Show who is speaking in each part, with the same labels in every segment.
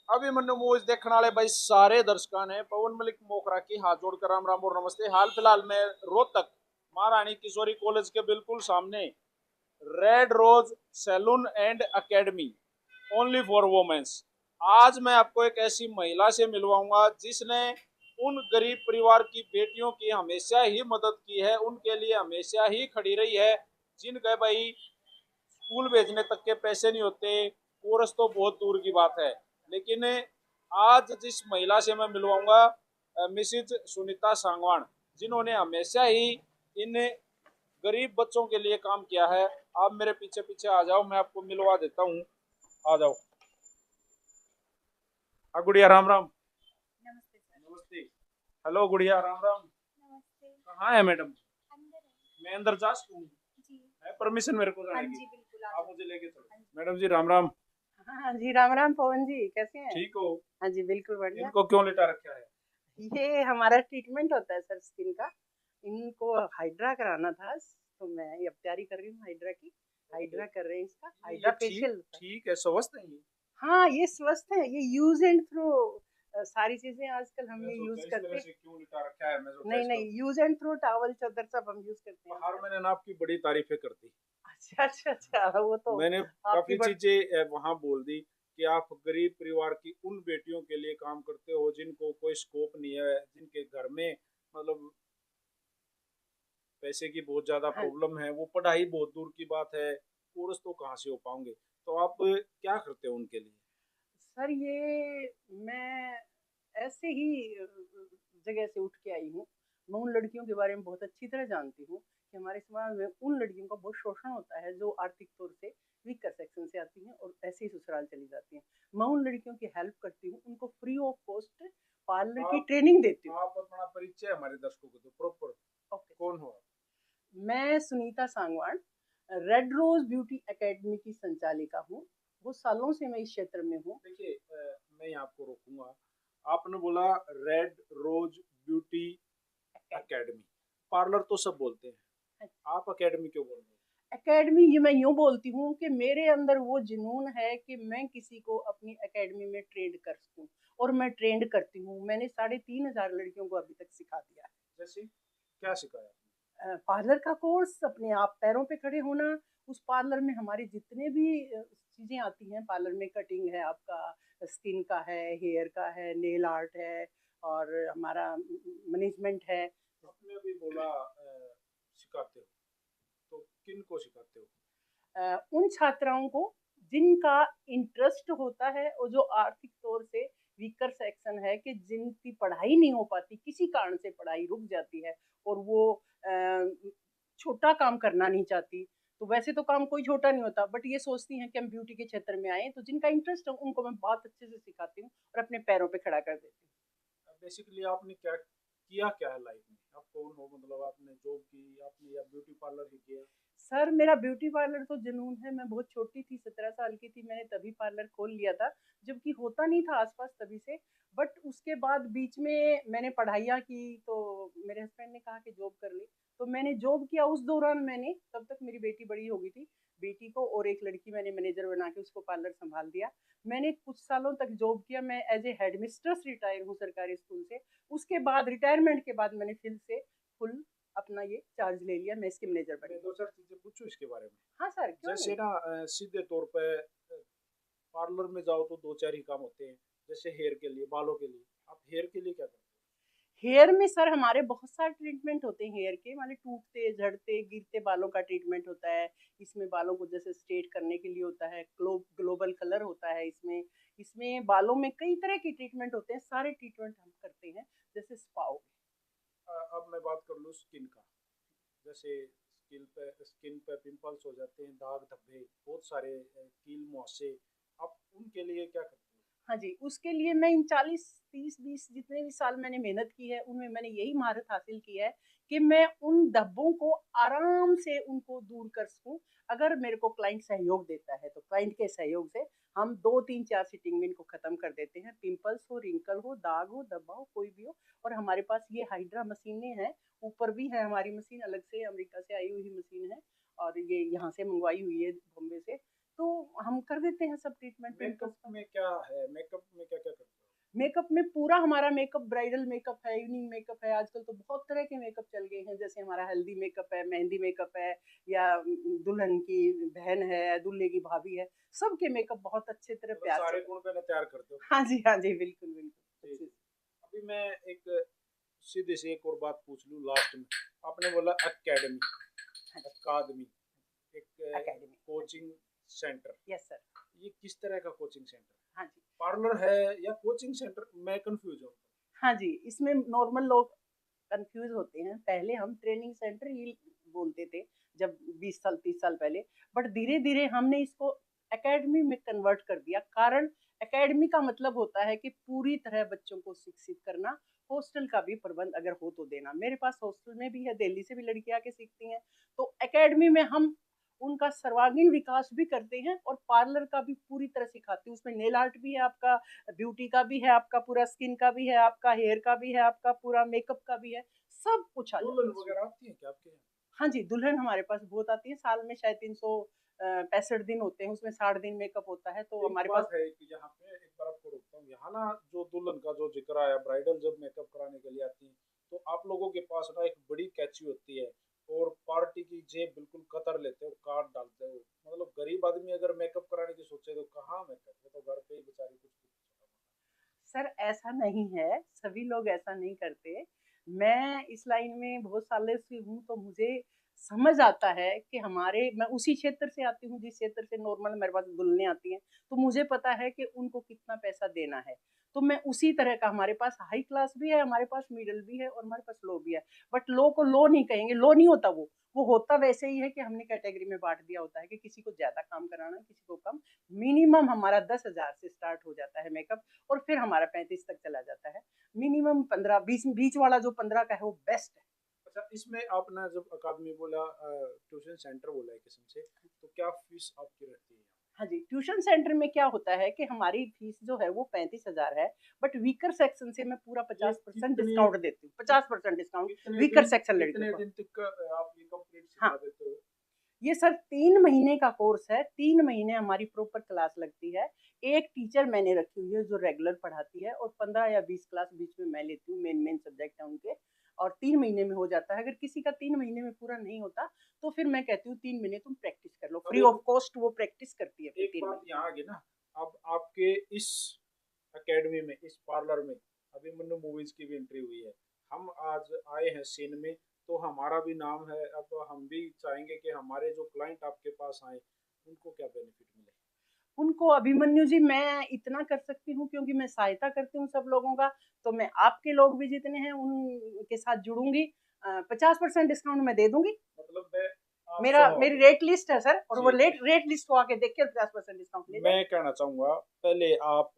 Speaker 1: अभी मन्नू मूवीज देखने वाले भाई सारे दर्शकों ने पवन मलिक मोखरा की हाथ जोड़कर राम राम और नमस्ते। हाल फिलहाल में रोहतक महारानी किशोरी कॉलेज के बिल्कुल सामने Red Rose salon and academy only for womens. आज मैं आपको एक ऐसी महिला से मिलवाऊंगा जिसने उन गरीब परिवार की बेटियों की हमेशा ही मदद की है, उनके लिए हमेशा ही खड़ी रही है। जिनके भाई स्कूल भेजने तक के पैसे नहीं होते, कोर्स तो बहुत दूर की बात है। लेकिन आज जिस महिला से मैं मिलवाऊंगा मिसिज सुनीता सांगवान, जिन्होंने हमेशा ही इन गरीब बच्चों के लिए काम किया है। आप मेरे पीछे पीछे आ जाओ, मैं आपको मिलवा देता हूँ। आ जाओ। हाँ गुड़िया, राम राम।
Speaker 2: नमस्ते सर।
Speaker 1: नमस्ते। हेलो गुड़िया, राम राम।
Speaker 2: नमस्ते।
Speaker 1: कहाँ है मैडम?
Speaker 2: अंदर है।
Speaker 1: मैं अंदर जा सकूँ?
Speaker 2: जी।
Speaker 1: है परमिशन मेरे को
Speaker 2: हाँ
Speaker 1: जाने की?
Speaker 2: जी बिल्कुल
Speaker 1: आप मुझे लेके चलो।
Speaker 2: हाँ जी।
Speaker 1: मैडम जी राम राम।
Speaker 2: हाँ जी, राम राम पवन जी, कैसे हैं?
Speaker 1: ठीक हो?
Speaker 2: हाँ जी बिल्कुल बढ़िया।
Speaker 1: इनको क्यों लिटा रखा है?
Speaker 2: ये हमारा ट्रीटमेंट होता है सर स्किन का। इनको हाइड्रा कराना था, तो मैं ये अब तैयारी कर रही हूँ हाइड्रा की। हाइड्रा कर रहे हैं इसका, हाइड्रा
Speaker 1: ये ठीक
Speaker 2: फेशियल।
Speaker 1: ठीक है, स्वस्थ है ये?
Speaker 2: हाँ ये स्वस्थ है, ये यूज एंड थ्रो। सारी चीजें आजकल हम
Speaker 1: मैं
Speaker 2: ये
Speaker 1: सोचा
Speaker 2: यूज
Speaker 1: इस
Speaker 2: करते
Speaker 1: तरह
Speaker 2: हैं।
Speaker 1: से क्यों लिटा रखा है, मैं सोचा
Speaker 2: नहीं
Speaker 1: इसको।
Speaker 2: नहीं, यूज एंड थ्रो टावल चादर सब हम यूज करते हैं
Speaker 1: बाहर
Speaker 2: आजकल।
Speaker 1: मैंने ना आपकी बड़ी तारीफें कर दी।
Speaker 2: अच्छा अच्छा अच्छा, वो तो
Speaker 1: मैंने
Speaker 2: आपकी
Speaker 1: काफी चीजें वहां बोल दी कि आप गरीब परिवार की उन बेटियों के लिए काम करते हो जिनको कोई स्कोप नहीं है, जिनके घर में मतलब पैसे की बहुत ज्यादा
Speaker 2: हाँ
Speaker 1: प्रॉब्लम है, वो पढ़ाई बहुत दूर की बात है, कोर्स तो कहाँ से हो पाओगे। तो आप क्या करते हो उनके लिए?
Speaker 2: सर, ये मैं ऐसे ही जगह से उठ के आई हूँ। मैं उन लड़कियों के बारे में बहुत अच्छी तरह जानती हूँ कि हमारे समाज में उन लड़कियों का बहुत शोषण होता है जो आर्थिक तौर से वीकर सेक्शन से आती हैं और ऐसे ही ससुराल चली जाती हैं। मैं उन लड़कियों की हेल्प करती हूँ, उनको फ्री ऑफ कॉस्ट पार्लर की
Speaker 1: आप
Speaker 2: ट्रेनिंग देती हूँ।
Speaker 1: आप अपना परिचय हमारे दर्शकों को दो प्रॉपर।
Speaker 2: ओके,
Speaker 1: कौन हो?
Speaker 2: मैं Sunita Sangwan, Red Rose beauty academy की संचालिका हूँ। वो सालों से मैं इस क्षेत्र में हूँ।
Speaker 1: देखिए, मैं आपको रोकूंगा। आपने बोला Red Rose beauty academy. Parlour तो सब बोलते हैं, आप एकेडमी क्यों बोल रहे हैं?
Speaker 2: एकेडमी ये मैं यूं बोलती हूँ कि मेरे अंदर वो जुनून है कि मैं किसी को अपनी एकेडमी में ट्रेंड कर सकूं, और मैं ट्रेंड करती हूँ। मैंने 3,500 लड़कियों को अभी तक सिखा दिया है।
Speaker 1: जैसे क्या सिखाया?
Speaker 2: पार्लर का कोर्स, अपने आप पैरों पे खड़े होना। उस पार्लर में हमारी जितने भी चीजें आती हैं, पार्लर में कटिंग है, आपका स्किन का है, हेयर का है, नेल आर्ट है, और हमारा मैनेजमेंट है।
Speaker 1: आपने अभी बोला सिखाते हो, तो किन को सिखाते हो?
Speaker 2: उन छात्राओं को जिनका इंटरेस्ट होता है और जो आर्थिक तौर से वीकर सेक्शन है, कि जिनकी पढ़ाई नहीं हो पाती, किसी कारण से पढ़ाई रुक जाती है और वो छोटा काम करना नहीं चाहती। तो वैसे तो काम कोई छोटा नहीं होता, बट ये सोचती हैं कि हम ब्यूटी के क्षेत्र में आए, तो जिनका इंटरेस्ट है उनको मैं बहुत अच्छे से सिखाती हूँ और अपने पैरों पे खड़ा कर देती हूँ।
Speaker 1: बेसिकली आपने क्या किया, क्या है लाइफ में? आप कौन हो? मतलब आपने जॉब की, आपने या ब्यूटी पार्लर ही किया?
Speaker 2: सर, मेरा ब्यूटी पार्लर तो जुनून है। मैं बहुत छोटी थी, 17 साल की थी, मैंने तभी पार्लर खोल लिया था, जबकि होता नहीं था आसपास तभी से। बट उसके बाद बीच में मैंने पढ़ाइयाँ की, तो मेरे हस्बैंड ने कहा कि जॉब कर ले। तो मैंने जॉब किया। उस दौरान मैंने, तब तक मेरी बेटी बड़ी हो गई थी, बेटी को और एक लड़की मैंने मैनेजर बना के उसको पार्लर संभाल दिया। मैंने कुछ सालों तक जॉब किया। मैं as a head mistress retire हूँ सरकारी स्कूल से। उसके बाद, रिटायरमेंट के बाद, मैंने फिर से फुल अपना ये चार्ज ले लिया। मैं इसके मैनेजर बनी।
Speaker 1: मैं दो चार चीजें पूछूं इसके बारे में।
Speaker 2: हाँ सर, क्यों
Speaker 1: जैसे
Speaker 2: नहीं।
Speaker 1: ना सीधे तौर पे पार्लर में जाओ तो दो चार ही काम होते हैं। जैसे हेयर के लिए, बालों के लिए, आप हेयर के लिए क्या करते
Speaker 2: हेयर में सर हमारे बहुत सारे ट्रीटमेंट होते हैं। हेयर के माने टूटते, झड़ते, गिरते बालों का ट्रीटमेंट होता है। इसमें बालों को जैसे स्ट्रेट करने के लिए होता है, ग्लोबल कलर होता है इसमें। इसमें बालों में कई तरह के ट्रीटमेंट होते हैं, सारे ट्रीटमेंट हम करते हैं। जैसे स्पा हो
Speaker 1: हैं? अब मैं बात कर लूँ स्किन का। जैसे स्किन पे पिंपल्स हो जाते हैं, दाग धब्बे, बहुत सारे कील मुहासे, आप उनके लिए क्या करते हो?
Speaker 2: हाँ जी, उसके लिए मैं इन 40, 30, 20 जितने भी साल मैंने मेहनत की है, उनमें मैंने यही महारत हासिल की है कि मैं उन धब्बों को आराम से उनको दूर कर सकूं। अगर मेरे को क्लाइंट सहयोग देता है, तो क्लाइंट के सहयोग से हम 2, 3, 4 सीटिंग में इनको खत्म कर देते हैं। पिंपल्स हो, रिंकल हो, दाग हो, धब्बा हो, कोई भी हो। और हमारे पास ये हाइड्रा मशीनें हैं, ऊपर भी है हमारी मशीन, अलग से अमेरिका से आई हुई मशीन है, और ये यहाँ से मंगवाई हुई है बॉम्बे से। तो हम कर देते हैं सब ट्रीटमेंट पिंपल्स
Speaker 1: मेकअप
Speaker 2: का।
Speaker 1: में क्या है? मेकअप में क्या क्या
Speaker 2: मेकअप में पूरा हमारा मेकअप ब्राइडल मेकअप है, इवनिंग मेकअप है। आजकल तो बहुत तरह के मेकअप चल गए हैं, जैसे हमारा हल्दी मेकअप है, मेहंदी मेकअप है, या दुल्हन की बहन है, दूल्हे की भाभी है, सबके मेकअप बहुत अच्छे तरह
Speaker 1: मतलब
Speaker 2: प्यार
Speaker 1: सारे
Speaker 2: से।
Speaker 1: गुण पहले तैयार करते हो।
Speaker 2: हाँ जी, हाँ जी, बिल्कुल बिल्कुल
Speaker 1: जी।
Speaker 2: अच्छे से।
Speaker 1: अभी मैं एक सीधे से एक और बात पूछ लूँ लास्ट में। आपने बोला अकेडमी,
Speaker 2: हाँ जी,
Speaker 1: अकादमी, एक
Speaker 2: academy.
Speaker 1: Coaching centre,
Speaker 2: yes sir.
Speaker 1: ये किस तरह का कोचिंग सेंटर है?
Speaker 2: हाँ जी,
Speaker 1: पार्लर है या कोचिंग सेंटर? मैं कंफ्यूज हूँ।
Speaker 2: हाँ जी, इसमें नॉर्मल लोग कंफ्यूज होते हैं। पहले हम ट्रेनिंग सेंटर ही बोलते थे, जब 20 साल 30 साल पहले, बट धीरे धीरे हमने इसको एकेडमी में कन्वर्ट कर दिया। कारण एकेडमी का मतलब होता है कि पूरी तरह बच्चों को शिक्षित करना, हॉस्टल का भी प्रबंध अगर हो तो देना। मेरे पास हॉस्टल में भी है, दिल्ली से भी लड़कियां आके सीखती हैं। तो एकेडमी में हम उनका सर्वांगीण विकास भी करते हैं और पार्लर का भी पूरी तरह सिखाते हैं। उसमें नेल आर्ट भी है आपका, ब्यूटी का भी है आपका, पूरा स्किन का भी है आपका, हेयर का भी है आपका, पूरा मेकअप का भी है, सब कुछ आ जाता
Speaker 1: दुल्हन
Speaker 2: है उसमें।
Speaker 1: वगैरह आती है क्या आपके यहाँ?
Speaker 2: हाँ जी, दुल्हन हमारे पास बहुत आती है। साल में शायद 365 दिन होते हैं, उसमें 60 दिन मेकअप होता है, तो
Speaker 1: एक
Speaker 2: हमारे पास।
Speaker 1: बात है कि यहाँ पे एक बार आपको रोकता हूँ, यहाँ ना जो दुल्हन का जो जिक्र आया, ब्राइडल जब मेकअप कराने के लिए आती है, तो आप लोगों के पास ना एक बड़ी कैची होती है और पार्टी की जेब बिल्कुल कतर लेते हो, काट डालते हो। मतलब गरीब आदमी अगर मेकअप कराने की सोचे तो कहाँ मेकअप, वो तो घर पे ही बेचारी कुछ
Speaker 2: सर ऐसा नहीं है, सभी लोग ऐसा नहीं करते। मैं इस लाइन में बहुत सालों से हूँ, तो मुझे समझ आता है कि मैं उसी क्षेत्र से आती हूँ जिस क्षेत्र से नॉर्मल मेरे पास दुल्हनें आती हैं, तो मुझे पता है कि उनको कितना पैसा देना है। तो मैं उसी तरह का, हमारे पास हाई क्लास भी है, हमारे पास मिडल भी है और हमारे पास लो भी है। बट लो को लो नहीं कहेंगे, लो नहीं होता वो होता वैसे ही है कि हमने कैटेगरी में बांट दिया होता है कि किसी को ज्यादा काम कराना, किसी को कम। मिनिमम हमारा 10,000 से स्टार्ट हो जाता है मेकअप, और फिर हमारा 35 तक चला जाता है। मिनिमम 15, बीच वाला जो 15 का है वो बेस्ट है।
Speaker 1: अच्छा, इसमें आपने जब अकादमी बोला, ट्यूशन सेंटर बोला एक किस्म से, तो क्या फीस आपकी रहती है?
Speaker 2: हाँ जी, ट्यूशन सेंटर में क्या होता है कि हमारी फीस जो है वो 35,000 है, बट वीकर सेक्शन से मैं पूरा
Speaker 1: ये
Speaker 2: 50%
Speaker 1: कितने
Speaker 2: डिस्काउंट देती हूँ। 50% डिस्काउंट
Speaker 1: कितने
Speaker 2: वीकर
Speaker 1: दिन
Speaker 2: सेक्शन लड़कियों
Speaker 1: कितने
Speaker 2: को।
Speaker 1: दिन तक आप ये कंप्लीट
Speaker 2: हाँ,
Speaker 1: सिखा देते हो?
Speaker 2: ये सर 3 महीने का कोर्स है। 3 महीने हमारी प्रॉपर क्लास लगती है। एक टीचर मैंने रखी हुई है जो रेगुलर पढ़ाती है, और 15 या 20 क्लास बीच में मैं लेती हूँ, मेन सब्जेक्ट है उनके। और 3 महीने में हो जाता है। अगर किसी का 3 महीने में पूरा नहीं होता, तो फिर मैं कहती हूँ 3 महीने तुम प्रैक्टिस कर लो,
Speaker 1: अब
Speaker 2: फ्री
Speaker 1: एक
Speaker 2: ऑफ कॉस्ट वो प्रैक्टिस करती है फिर
Speaker 1: एक
Speaker 2: तीन
Speaker 1: बात
Speaker 2: महीने
Speaker 1: यहाँ आ गई ना। अब आपके इस एकेडमी में, इस पार्लर में अभिमन्यु मूवीज की भी एंट्री हुई है। हम आज आए हैं सीन में, तो हमारा भी नाम है। अब हम भी चाहेंगे कि हमारे जो क्लाइंट आपके पास आए, उनको क्या बेनिफिट मिले।
Speaker 2: उनको अभिमन्यु जी मैं इतना कर सकती हूँ, क्योंकि मैं सहायता करती हूँ सब लोगों का। तो मैं आपके लोग भी जितने हैं उनके साथ जुड़ूंगी। 50% डिस्काउंट मैं दे दूंगी।
Speaker 1: मतलब मैं, आप
Speaker 2: मेरी
Speaker 1: सुनो।
Speaker 2: रेट लिस्ट है सर, और वो
Speaker 1: जी,
Speaker 2: रेट लिस्ट को आके देख के 50% डिस्काउंट ले जाए।
Speaker 1: मैं कहना चाहूंगा, पहले आप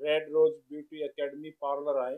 Speaker 1: Red Rose beauty academy parlour आए,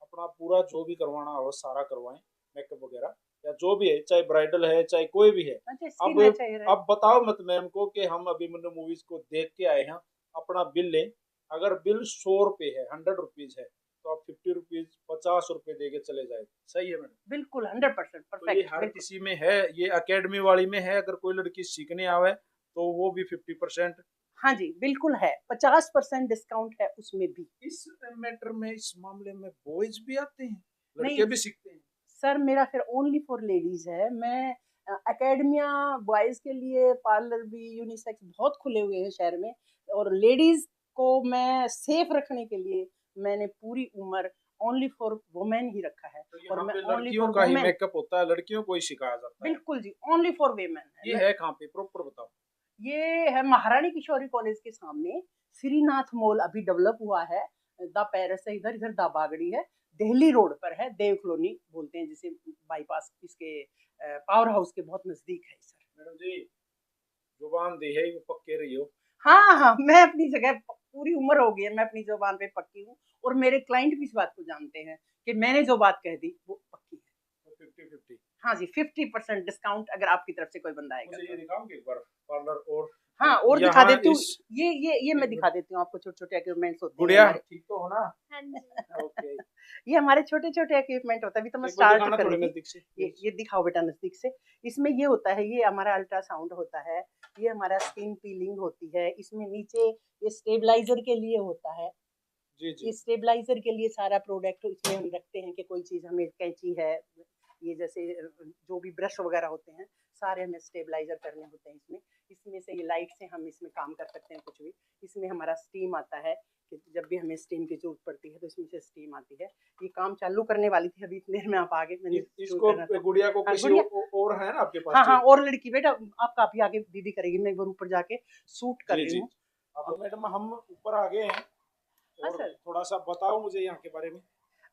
Speaker 1: अपना पूरा जो भी करवाना हो सारा करवाएं, मेकअप वगैरह या जो भी है, चाहे ब्राइडल है चाहे कोई भी है।
Speaker 2: अच्छा,
Speaker 1: अब
Speaker 2: स्किन है चाहिए है।
Speaker 1: अब बताओ मत मैम को कि हम अभिमन्यु मूवीज को देख के आए हैं, अपना बिल लें। अगर बिल 100 रुपये है, 100 रुपीज है, तो आप 50 रुपीज, 50 रुपये दे के चले जाए। सही है मैडम?
Speaker 2: बिल्कुल 100%
Speaker 1: तो ये
Speaker 2: परफेक्ट,
Speaker 1: हर
Speaker 2: बिल्कुल।
Speaker 1: किसी में है, ये अकेडमी वाली में है। अगर कोई लड़की सीखने आवे तो वो भी 50%।
Speaker 2: हाँ जी, बिल्कुल है, 50% डिस्काउंट है उसमें भी।
Speaker 1: इस मैटर में, इस मामले में बॉयज भी आते हैं,
Speaker 2: नहीं
Speaker 1: लड़के भी सीखते हैं?
Speaker 2: सर, मेरा फिर ओनली फॉर लेडीज है। मैं एकेडमिया बॉयज के लिए, पार्लर भी यूनिसेक्स बहुत खुले हुए हैं शहर में, और लेडीज को मैं सेफ रखने के लिए मैंने पूरी उम्र ओनली फॉर वुमेन ही रखा है।
Speaker 1: तो
Speaker 2: और
Speaker 1: यहाँ
Speaker 2: मैं
Speaker 1: पे
Speaker 2: ओनली
Speaker 1: लड़कियों
Speaker 2: फॉर
Speaker 1: का ही
Speaker 2: वुमेन,
Speaker 1: मेकअप होता है, लड़कियों को ही सिखाया जाता है?
Speaker 2: बिल्कुल जी, ओनली फॉर वुमेन
Speaker 1: ये
Speaker 2: है।
Speaker 1: है कहाँ पे, प्रॉपर बताओ।
Speaker 2: ये है महारानी किशोरी कॉलेज के सामने, श्रीनाथ मॉल अभी डेवलप हुआ है। द पैरस है इधर, इधर दा बागड़ी है। दिल्ली रोड पर है, देव कॉलोनी बोलते हैं जिसे, बाईपास इसके पावर हाउस के बहुत नजदीक है सर।
Speaker 1: मैडम जी, जुबान दी है वो पक्के रही हो।
Speaker 2: हाँ हाँ, मैं अपनी जगह, पूरी उम्र हो गई है, मैं अपनी जुबान पे पक्की हूँ। और मेरे क्लाइंट भी इस बात को जानते हैं कि मैंने जो बात कह दी वो पक्की है।
Speaker 1: तो 50-50।
Speaker 2: हाँ जी, 50% डिस्काउंट अगर आपकी तरफ से कोई बंदा आएगा
Speaker 1: मुझे ये
Speaker 2: तो।
Speaker 1: दिखाओगे एक बार पार्लर और
Speaker 2: हाँ, और दिखा
Speaker 1: यहाँ
Speaker 2: देती हूँ।
Speaker 1: इस,
Speaker 2: ये मैं
Speaker 1: एक
Speaker 2: दिखा
Speaker 1: मिनट,
Speaker 2: देती हूँ आपको, छोटे छोटे इक्विपमेंट्स होते हैं
Speaker 1: गुड़िया
Speaker 2: हमारे।
Speaker 1: ठीक तो हो ना?
Speaker 3: हाँ जी।
Speaker 1: ओके,
Speaker 2: ये हमारे छोटे छोटे इक्विपमेंट होता है, अभी तो मैं
Speaker 1: एक बार
Speaker 2: स्टार्ट
Speaker 1: दिखाना थोड़े
Speaker 2: करूंगी।
Speaker 1: नजदीक से
Speaker 2: ये
Speaker 1: प्लीज।
Speaker 2: ये दिखाओ बेटा नजदीक से। इसमें ये होता है, ये हमारा अल्ट्रासाउंड होता है, ये हमारा स्किन पीलिंग होती है, इसमें नीचे ये स्टेबलाइजर के लिए होता है।
Speaker 1: जी जी।
Speaker 2: ये स्टेबलाइजर के लिए सारा प्रोडक्ट इसमें हम रखते हैं कि कोई चीज़ हमें कैंची है, ये जैसे जो भी ब्रश वगैरह होते हैं सारे हमें स्टेबलाइजर करने होते हैं इसमें। इसमें से ये लाइट से हम इसमें काम कर सकते हैं कुछ भी। इसमें हमारा स्टीम आता है कि जब भी हमें स्टीम की जरूरत पड़ती है तो इसमें से स्टीम आती है। ये काम चालू करने वाली थी, अभी इतने देर में आप आगे, मैंने शुरू
Speaker 1: इसको
Speaker 2: करना था।
Speaker 1: गुड़िया को
Speaker 2: हाँ,
Speaker 1: किसी
Speaker 2: गुड़िया,
Speaker 1: और है ना आपके पास?
Speaker 2: हाँ हाँ, और लड़की बेटा आप काफी आगे दीदी करेगी, मैं एक बार ऊपर जाके शूट कर
Speaker 1: जी
Speaker 2: रही
Speaker 1: जी।
Speaker 2: हूँ।
Speaker 1: अब मैडम हम ऊपर आ गए हैं
Speaker 2: हाँ
Speaker 1: और
Speaker 2: सर।
Speaker 1: थोड़ा सा बताओ मुझे यहाँ के बारे में।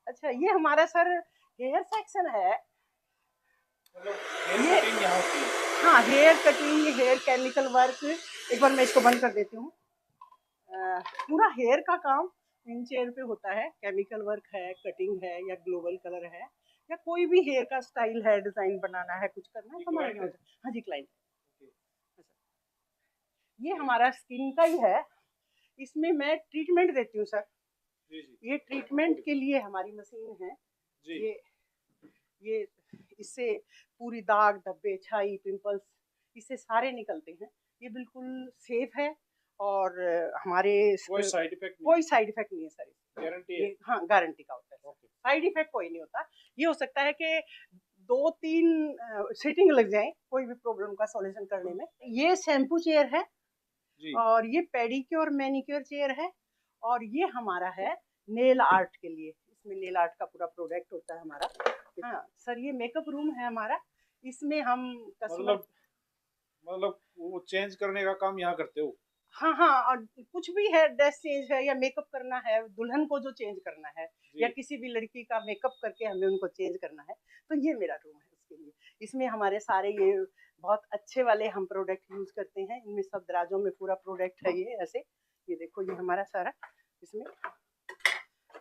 Speaker 2: अच्छा, ये हमारा सर हेयर सेक्शन है।
Speaker 1: मतलब हेयर
Speaker 2: ये
Speaker 1: कटिंग यहाँ होती है?
Speaker 2: हाँ, hair cutting, hair chemical work. एक बार मैं इसको बंद कर देती हूँ। पूरा हेयर का काम इन चेयर पे होता है। केमिकल वर्क है, कटिंग है, या ग्लोबल कलर है, या कोई भी हेयर का स्टाइल है, डिजाइन बनाना है, कुछ करना है तो हमारे यहाँ। हाँ जी, क्लाइंट। ये हमारा स्किन का ही है। इसमें मैं ट्रीटमेंट देती हूँ सर।
Speaker 1: जी जी
Speaker 2: ये ट्रीटमेंट के लिए हमारी मशीन है।
Speaker 1: जी।
Speaker 2: ये इससे पूरी दाग, धब्बे, छाई, पिंपल्स इससे सारे निकलते हैं। ये बिल्कुल सेफ है और हमारे
Speaker 1: कोई साइड इफेक्ट नहीं?
Speaker 2: कोई साइड इफेक्ट नहीं है सर।
Speaker 1: गारंटी है?
Speaker 2: ये हाँ, गारंटी का होता है। साइड इफेक्ट कोई नहीं होता। ये हो सकता है कि 2-3 सीटिंग लग जाए कोई भी प्रॉब्लम का सॉल्यूशन करने में। ये शैम्पू चेयर है
Speaker 1: जी
Speaker 2: और ये पेडिक्योर मैनिक्योर चेयर है, और ये हमारा है नेल आर्ट के लिए। इसमें नेल आर्ट का पूरा प्रोडक्ट होता है हमारा। हाँ सर, ये मेकअप रूम है हमारा। इसमें हम कस्टमर
Speaker 1: मतलब वो चेंज करने का काम यहाँ करते हो?
Speaker 2: हाँ हाँ, और कुछ भी है, ड्रेस चेंज है या मेकअप करना है, दुल्हन को जो चेंज करना है या
Speaker 1: जी
Speaker 2: किसी भी लड़की का मेकअप करके हमें उनको चेंज करना है, तो ये मेरा रूम है उसके लिए। इसमें हमारे सारे ये बहुत अच्छे वाले हम प्रोडक्ट यूज करते हैं। इनमें सब दराजों में पूरा प्रोडक्ट है। ये ऐसे, ये देखो, ये हमारा सारा इसमें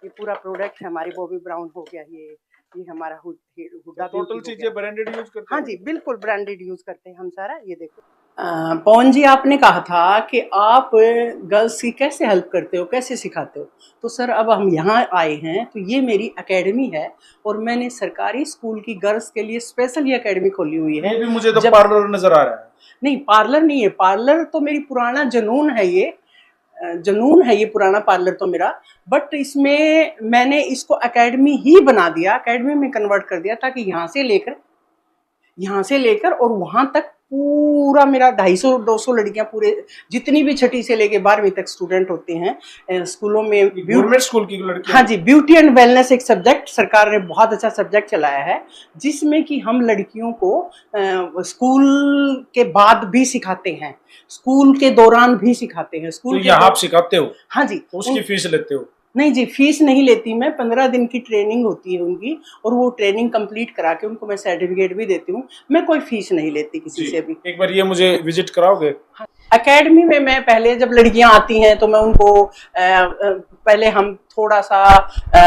Speaker 2: ये पूरा प्रोडक्ट है। हमारी बॉबी ब्राउन हो गया, ये हमारा हुडा
Speaker 1: टोटल
Speaker 2: ब्यूटी हो
Speaker 1: चीजें
Speaker 2: गया।
Speaker 1: ब्रांडेड यूज करते
Speaker 2: हाँ
Speaker 1: हो?
Speaker 2: जी, बिल्कुल ब्रांडेड यूज करते हैं हम सारा। ये देखो पवन जी, आपने कहा था कि आप गर्ल्स की कैसे हेल्प करते हो, कैसे सिखाते हो। तो सर अब हम यहाँ आए हैं तो ये मेरी एकेडमी है, और मैंने सरकारी स्कूल की गर्ल्स के लिए स्पेशल ये एकेडमी खोली हुई है।
Speaker 1: ये भी मुझे तो पार्लर नजर आ रहा है।
Speaker 2: नहीं, पार्लर नहीं है। पार्लर तो मेरी पुराना जुनून है। ये जुनून है, ये पुराना पार्लर तो मेरा। बट इसमें मैंने इसको एकेडमी ही बना दिया, एकेडमी में कन्वर्ट कर दिया, ताकि यहाँ से लेकर और वहां तक पूरा मेरा 250-200 लड़कियां, पूरे जितनी भी छठी से लेके 12वीं तक स्टूडेंट होते हैं स्कूलों में।
Speaker 1: गवर्नमेंट स्कूल की लड़कियां?
Speaker 2: हाँ जी, ब्यूटी एंड वेलनेस एक सब्जेक्ट सरकार ने बहुत अच्छा सब्जेक्ट चलाया है, जिसमें कि हम लड़कियों को स्कूल के बाद भी सिखाते हैं, स्कूल के दौरान भी सिखाते हैं। स्कूल
Speaker 1: तो
Speaker 2: के
Speaker 1: यहाँ आप सिखाते हो?
Speaker 2: हाँ जी।
Speaker 1: उसकी फीस लेते हो?
Speaker 2: नहीं जी, फीस नहीं लेती मैं। 15 दिन की ट्रेनिंग होती है उनकी, और वो ट्रेनिंग कंप्लीट करा के उनको मैं सर्टिफिकेट भी देती हूँ। मैं कोई फीस नहीं लेती किसी से भी।
Speaker 1: एक बार ये मुझे विजिट कराओगे?
Speaker 2: एकेडमी में मैं पहले, जब लड़कियां आती हैं तो मैं उनको पहले हम थोड़ा सा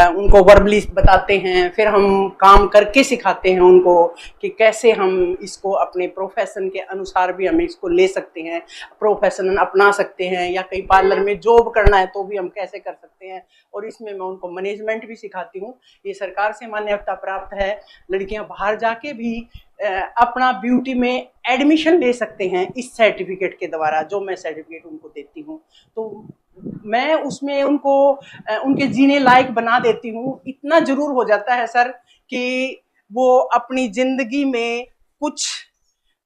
Speaker 2: उनको वर्बली बताते हैं, फिर हम काम करके सिखाते हैं उनको कि कैसे हम इसको अपने प्रोफेशन के अनुसार भी हम इसको ले सकते हैं, प्रोफेशन अपना सकते हैं, या कहीं पार्लर में जॉब करना है तो भी हम कैसे कर सकते हैं। और इसमें मैं उनको मैनेजमेंट भी सिखाती हूँ। ये सरकार से मान्यता प्राप्त है। लड़कियां बाहर जाके भी अपना ब्यूटी में एडमिशन ले सकते हैं इस सर्टिफिकेट के द्वारा, जो मैं सर्टिफिकेट उनको देती हूँ। तो मैं उसमें उनको उनके जीने लायक बना देती हूँ। इतना जरूर हो जाता है सर कि वो अपनी जिंदगी में कुछ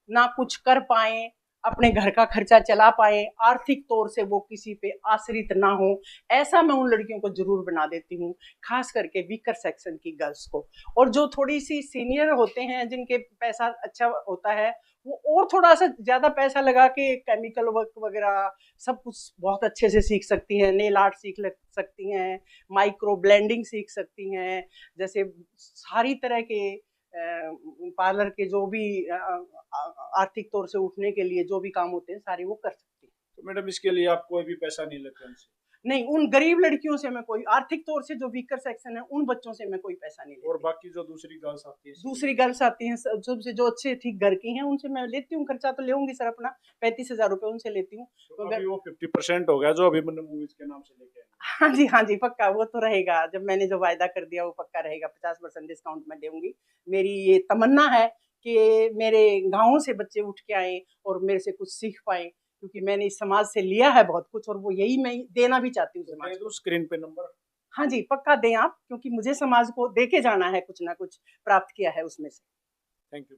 Speaker 2: ना कुछ कर पाए, अपने घर का खर्चा चला पाए, आर्थिक तौर से वो किसी पे आश्रित ना हो। ऐसा मैं उन लड़कियों को जरूर बना देती हूँ, खास करके वीकर सेक्शन की गर्ल्स को। और जो थोड़ी सी सीनियर होते हैं, जिनके पैसा अच्छा होता है, वो और थोड़ा सा ज्यादा पैसा लगा के केमिकल वर्क वगैरह सब कुछ बहुत अच्छे से सीख सकती हैं। नेल आर्ट सीख सकती हैं, माइक्रो ब्लेंडिंग सीख सकती हैं, जैसे सारी तरह के पार्लर के जो भी आर्थिक तौर से उठने के लिए जो भी काम होते हैं सारे वो कर सकती हैं।
Speaker 1: तो मैडम इसके लिए आप कोई भी पैसा नहीं लेते उनसे?
Speaker 2: नहीं, उन गरीब लड़कियों से मैं कोई, आर्थिक तौर से जो वीकर सेक्शन है, उन बच्चों से मैं कोई पैसा नहीं लेती।
Speaker 1: और बाकी जो दूसरी गर्ल्स आती है?
Speaker 2: दूसरी गर्ल्स आती हैं जो अच्छे ठीक घर की हैं, उनसे मैं लेती हूँ खर्चा। तो लेंगी सर अपना 35,000 रुपये उनसे लेती हूँ।
Speaker 1: तो अभी वो 50% हो गया जो अभी मैंने मूवीज के नाम से लेके आए।
Speaker 2: हाँ जी, हाँ जी, पक्का वो तो रहेगा। जब मैंने जो वायदा कर दिया वो पक्का रहेगा। 50% डिस्काउंट मैं दूंगी। मेरी ये तमन्ना है कि मेरे गाँव से बच्चे उठ के आए और मेरे से कुछ सीख पाए, क्योंकि मैंने इस समाज से लिया है बहुत कुछ, और वो यही मैं देना भी चाहती हूँ समाज को।
Speaker 1: स्क्रीन पे नंबर
Speaker 2: हाँ जी, पक्का दें आप, क्योंकि मुझे समाज को दे के जाना है, कुछ ना कुछ प्राप्त किया है उसमें से।
Speaker 1: Thank you.